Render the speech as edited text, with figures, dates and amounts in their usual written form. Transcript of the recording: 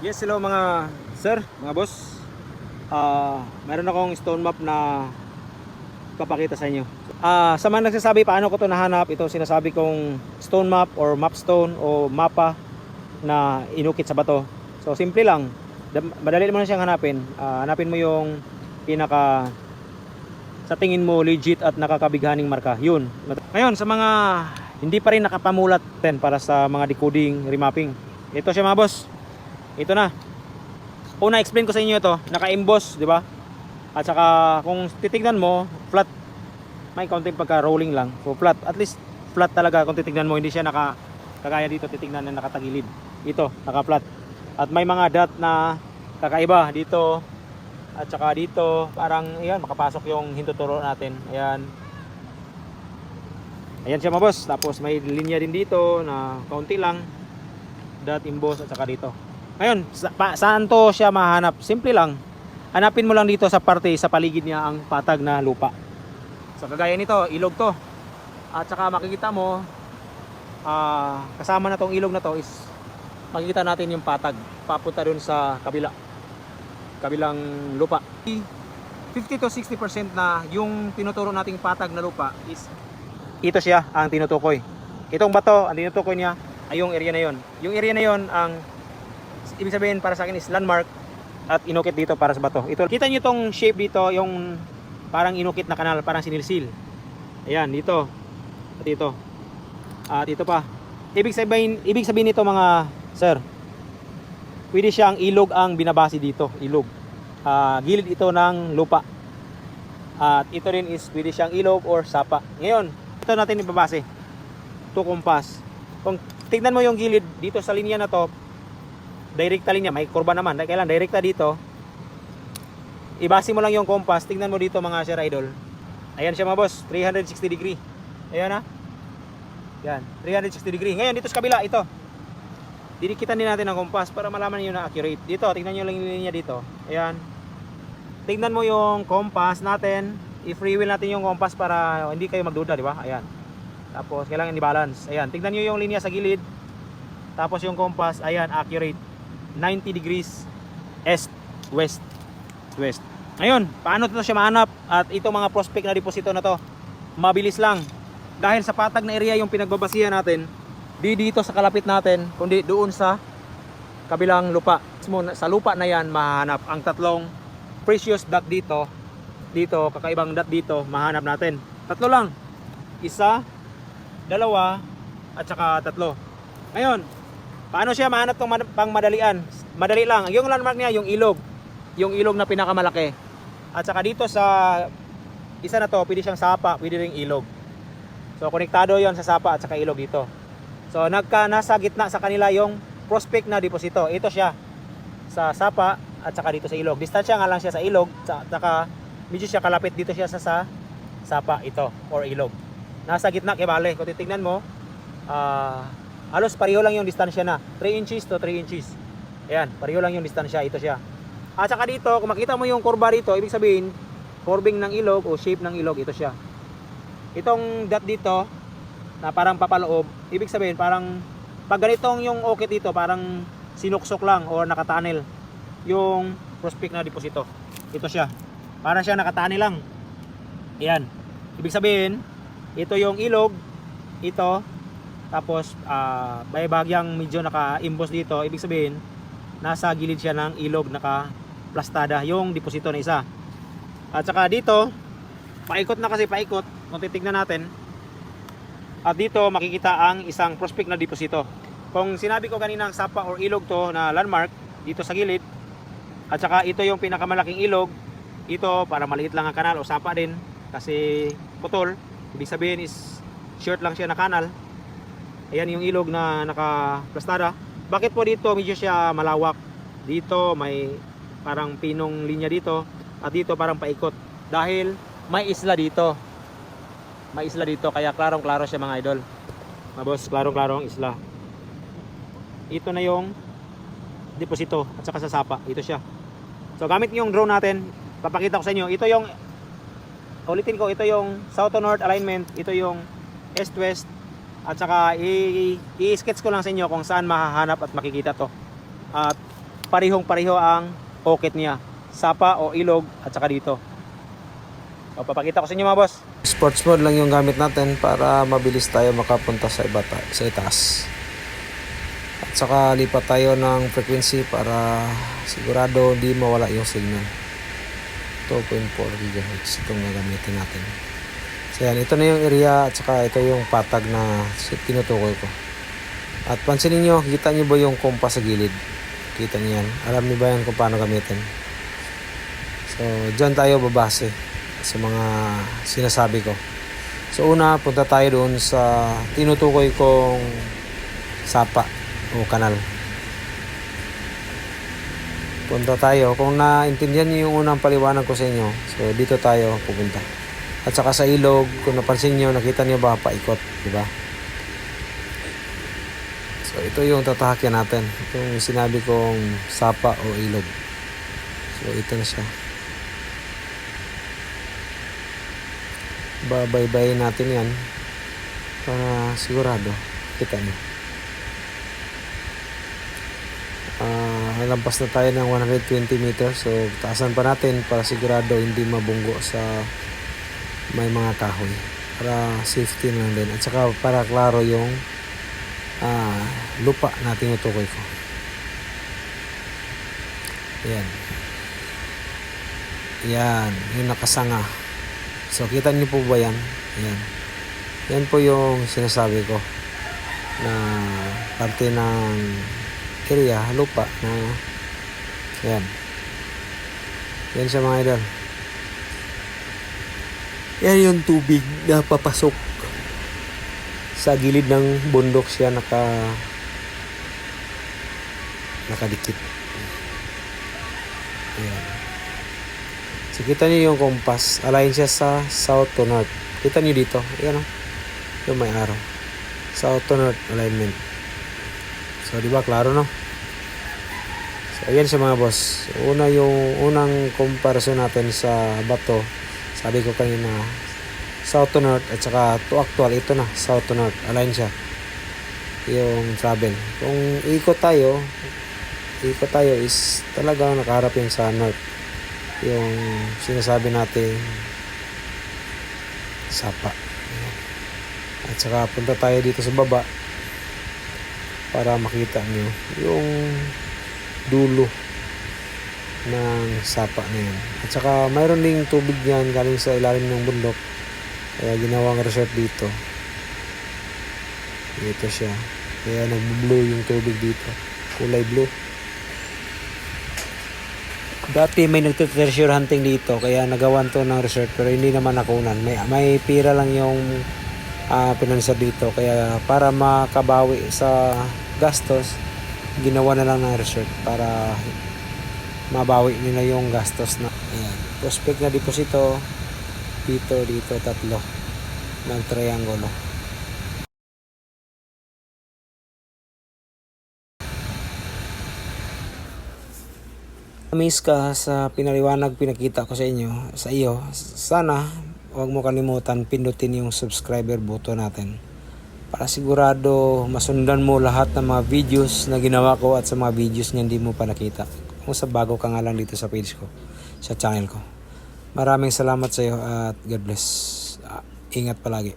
Yes, hello mga sir, mga boss. Meron akong stone map na papakita sa inyo. Sa mga nagsasabi paano ko to nahanap, ito sinasabi kong stone map or map stone o mapa na inukit sa bato. So simple lang. Madali mo na siyang hanapin. Hanapin mo yung pinaka sa tingin mo legit at nakakabighaning marka. Yun. Ngayon sa mga hindi pa rin nakapamulat din para sa mga decoding, remapping. Ito siya mga boss. Ito na. Una explain ko sa inyo ito, naka-emboss, di ba? At saka kung titingnan mo, flat. May konting pagka-rolling lang. So flat, at least flat talaga kung titingnan mo, hindi siya kagaya dito titingnan na nakatagilid. Ito, naka-flat. At may mga dot na kakaiba dito at saka dito, parang ayan, makapasok yung hintuturo natin. Ayan. Ayan siya mga boss. Tapos may linya din dito na kaunti lang. Dot, emboss at saka dito. Ngayon, saan to siya mahanap? Simple lang. Hanapin mo lang dito sa parte, sa paligid niya ang patag na lupa. So kagaya nito, ilog to. At saka makikita mo, kasama na tong ilog na to is makikita natin yung patag. Papunta dun sa kabilang lupa. 50 to 60% na yung tinuturo nating patag na lupa is ito siya ang tinutukoy. Itong bato, ang tinutukoy niya ay yung area na yon. Yung area na yon ang ibig sabihin para sa akin is landmark at inukit dito para sa bato. Ito, kita niyo tong shape dito, yung parang inukit na kanal, parang sinilsil. Ayan, dito. At dito. At ito pa. Ibig sabihin nito mga sir, pwede siyang ilog ang binabase dito, ilog. Gilid ito ng lupa. At ito rin is pwede siyang ilog or sapa. Ngayon, ito natin ibabase. To compass. Kung tignan mo yung gilid dito sa linya na to, direkta linya, may kurba naman. Kailan direkta dito, ibase mo lang yung compass. Tingnan mo dito mga sir idol. Ayan siya mga boss, 360 degree. Ayan ha. Yan, 360 degree. Ngayon dito sa kabila, ito. Didikitan din natin ang compass para malaman niyo na accurate. Dito, tingnan niyo lang yung linya dito. Ayan. Tingnan mo yung compass natin. I-free wheel natin yung compass para hindi kayo magduda, di ba? Ayan. Tapos kailangan i-balance. Ayan, tingnan niyo yung linya sa gilid. Tapos yung compass, ayan, accurate. 90 degrees east, west. Ngayon, paano ito siya mahanap? At itong mga prospect na deposito na to, mabilis lang. Dahil sa patag na area yung pinagbabasihan natin, di dito sa kalapit natin, kundi doon sa kabilang lupa. Sa lupa na yan, mahanap ang tatlong precious dot dito, kakaibang dot dito, mahanap natin. Tatlo lang. Isa, dalawa, at saka tatlo. Ngayon, paano siya mahanap tong pang madalian? Madali lang. Yung landmark niya, yung ilog. Yung ilog na pinakamalaki. At saka dito sa isa na to, pwede siyang sapa, pwede ring ilog. So, konektado yon sa sapa at saka ilog dito. So, nasa gitna sa kanila yung prospect na deposito. Ito siya sa sapa at saka dito sa ilog. Distansya nga lang siya sa ilog, at saka medyo siya kalapit dito siya sa sapa ito or ilog. Nasa gitna kay bale. Kung titingnan mo, halos pareho lang yung distansya na 3 inches to 3 inches. Ayan, pareho lang yung distansya. Ito siya. At saka dito, kung makita mo yung kurba dito, ibig sabihin curving ng ilog o shape ng ilog, ito siya. Itong dot dito na parang papaloob, ibig sabihin parang pag ganitong yung okit dito, parang sinuksok lang o nakatunnel yung prospect na deposito. Ito siya. Para siya nakatunnel lang. Ayan. Ibig sabihin, ito yung ilog, ito. Tapos may bagyang medyo naka-emboss dito. Ibig sabihin nasa gilid siya ng ilog, naka-plastada yung deposito na isa. At saka dito paikot na kasi paikot. Kung titignan natin, at dito makikita ang isang prospect na deposito. Kung sinabi ko kaninang sapa or ilog to na landmark dito sa gilid, at saka ito yung pinakamalaking ilog, ito para maliit lang ang kanal o sapa din kasi putol. Ibig sabihin is short lang siya na kanal. Ayan yung ilog na naka-plastada. Bakit po dito medyo siya malawak? Dito may parang pinong linya dito at dito parang paikot. Dahil may isla dito. May isla dito kaya klarong-klaro siya mga idol. Mga boss, klarong-klarong isla. Ito na yung deposito at saka sa sapa. Ito siya. So gamit yung drone natin, papakita ko sa inyo. Ito yung, ulitin ko, ito yung south to north alignment. Ito yung east-west. At saka i-sketch ko lang sa inyo kung saan mahahanap at makikita to. At parehong-pareho ang pocket niya. Sapa o ilog at saka dito. O, papakita ko sa inyo mga boss. Sports mode lang yung gamit natin para mabilis tayo makapunta sa sa itaas. At saka lipat tayo ng frequency para sigurado di mawala yung signal. 2.4 GHz itong gagamitin natin. So yan, ito na yung area at saka ito yung patag na tinutukoy ko. At pansinin nyo, kita nyo ba yung compass sa gilid? Kita nyo yan. Alam nyo ba yan kung paano gamitin? So dyan tayo babase sa mga sinasabi ko. So una, punta tayo doon sa tinutukoy kong sapa o kanal. Punta tayo. Kung naintindihan niyo yung unang paliwanag ko sa inyo, so dito tayo pupunta. At saka sa ilog, kung napansin niyo, nakita niyo ba paikot, di ba? So ito yung tatahakyan natin. Itong sinabi kong sapa o ilog. So ito na siya. Babaybayin natin yan para sigurado kita niyo. Lampas na tayo ng 120 meters, so taasan pa natin para sigurado hindi mabunggo sa may mga kahoy para safety lang din at saka para klaro yung lupa na tinutukoy ko. Yan yung nakasanga. So kita niyo po ba yan? Yan po yung sinasabi ko na parte ng area, lupa na yan siya mga idol. Yan yung tubig na papasok sa gilid ng bundok, siya nakadikit. Ayan. So kita niyo yung compass, align siya sa south to north. Kita niyo dito, ayan o, yung may arrow, south to north alignment. So di ba klaro no? So ayan siya mga boss. Yung unang comparison natin sa bato, sabi ko kanina south to north at saka to actual, ito na south to north, align siya yung travel. Kung ikot tayo is talagang nakaharap yan sa north, yung sinasabi natin sapa. At saka punta tayo dito sa baba para makita nyo yung dulo ng sapa na yan. At saka mayroon ding tubig yan galing sa ilalim ng bundok, kaya ginawang resort dito. Ito siya, kaya nag-blue yung tubig dito, kulay blue. Dati may nagte-treasure hunting dito, kaya nagawan to ng resort, pero hindi naman nakunan. May pira lang yung pinansya dito, kaya para makabawi sa gastos, ginawa na lang ng resort para mabawi nila yung gastos na. Ayan. Prospect na deposito dito tatlo ng triangulo. Miss ka sa pinaliwanag pinakita ko sa iyo. Sana huwag mo kalimutan pindutin yung subscriber button natin para sigurado masundan mo lahat ng mga videos na ginawa ko at sa mga videos na hindi mo pa nakita. Kung sa bago ka nga lang dito sa page ko, sa channel ko. Maraming salamat sa iyo at God bless. Ingat palagi.